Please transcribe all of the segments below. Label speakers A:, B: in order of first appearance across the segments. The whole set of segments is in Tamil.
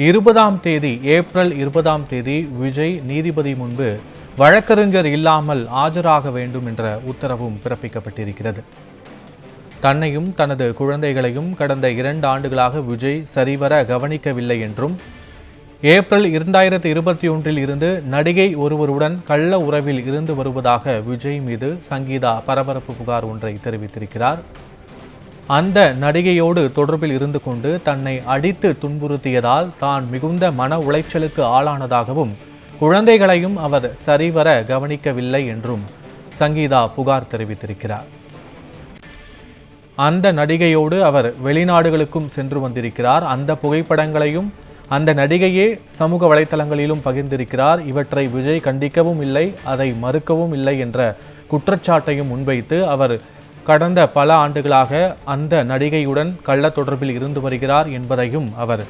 A: ஏப்ரல் 20 விஜய் நீதிபதி முன்பு வழக்கறிஞர் இல்லாமல் ஆஜராக வேண்டும் என்ற உத்தரவும் பிறப்பிக்கப்பட்டிருக்கிறது. தன்னையும் தனது குழந்தைகளையும் கடந்த 2 ஆண்டுகளாக விஜய் சரிவர கவனிக்கவில்லை என்றும், ஏப்ரல் 2021 இருந்து நடிகை ஒருவருடன் கள்ள உறவில் இருந்து வருவதாக விஜய் மீது சங்கீதா பரபரப்பு புகார் ஒன்றை தெரிவித்திருக்கிறார். அந்த நடிகையோடு தொடர்பில் இருந்து கொண்டு தன்னை அடித்து துன்புறுத்தியதால் தான் மிகுந்த மன உளைச்சலுக்கு ஆளானதாகவும், குழந்தைகளையும் அவர் சரிவர கவனிக்கவில்லை என்றும் சங்கீதா புகார் தெரிவித்திருக்கிறார். அந்த நடிகையோடு அவர் வெளிநாடுகளுக்கும் சென்று வந்திருக்கிறார். அந்த புகைப்படங்களையும் அந்த நடிகையே சமூக வலைத்தளங்களிலும் பகிர்ந்திருக்கிறார். இவற்றை விஜய் கண்டிக்கவும் இல்லை, அதை மறுக்கவும் இல்லை என்ற குற்றச்சாட்டையும் முன்வைத்து அவர் கடந்த பல ஆண்டுகளாக அந்த நடிகையுடன் கள்ள தொடர்பில் இருந்து வருகிறார் என்பதையும் அவர்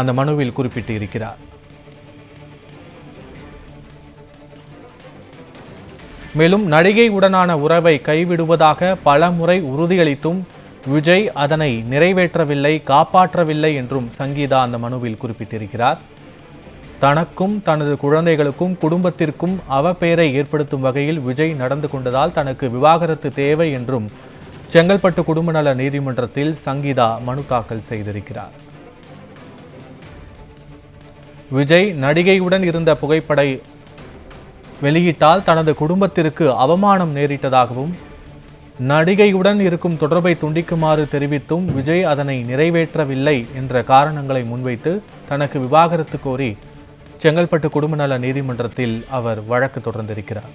A: அந்த மனுவில் குறிப்பிட்டிருக்கிறார். மேலும் நடிகையுடனான உறவை கைவிடுவதாக பல முறை உறுதியளித்தும் விஜய் அதனை நிறைவேற்றவில்லை, காப்பாற்றவில்லை என்றும் சங்கீதா அந்த மனுவில் குறிப்பிட்டிருக்கிறார். தனக்கும் தனது குழந்தைகளுக்கும் குடும்பத்திற்கும் அவப்பெயரை ஏற்படுத்தும் வகையில் விஜய் நடந்து கொண்டதால் தனக்கு விவாகரத்து தேவை என்றும் செங்கல்பட்டு குடும்ப நல நீதிமன்றத்தில் சங்கீதா மனு தாக்கல் செய்திருக்கிறார். விஜய் நடிகையுடன் இருந்த புகைப்படை வெளியிட்டால் தனது குடும்பத்திற்கு அவமானம் நேரிட்டதாகவும், நடிகையுடன் இருக்கும் தொடர்பை துண்டிக்குமாறு தெரிவித்தும் விஜய் அதனை நிறைவேற்றவில்லை என்ற காரணங்களை முன்வைத்து தனக்கு விவாகரத்து கோரி செங்கல்பட்டு குடும்ப நல நீதிமன்றத்தில் அவர் வழக்கு தொடர்ந்திருக்கிறார்.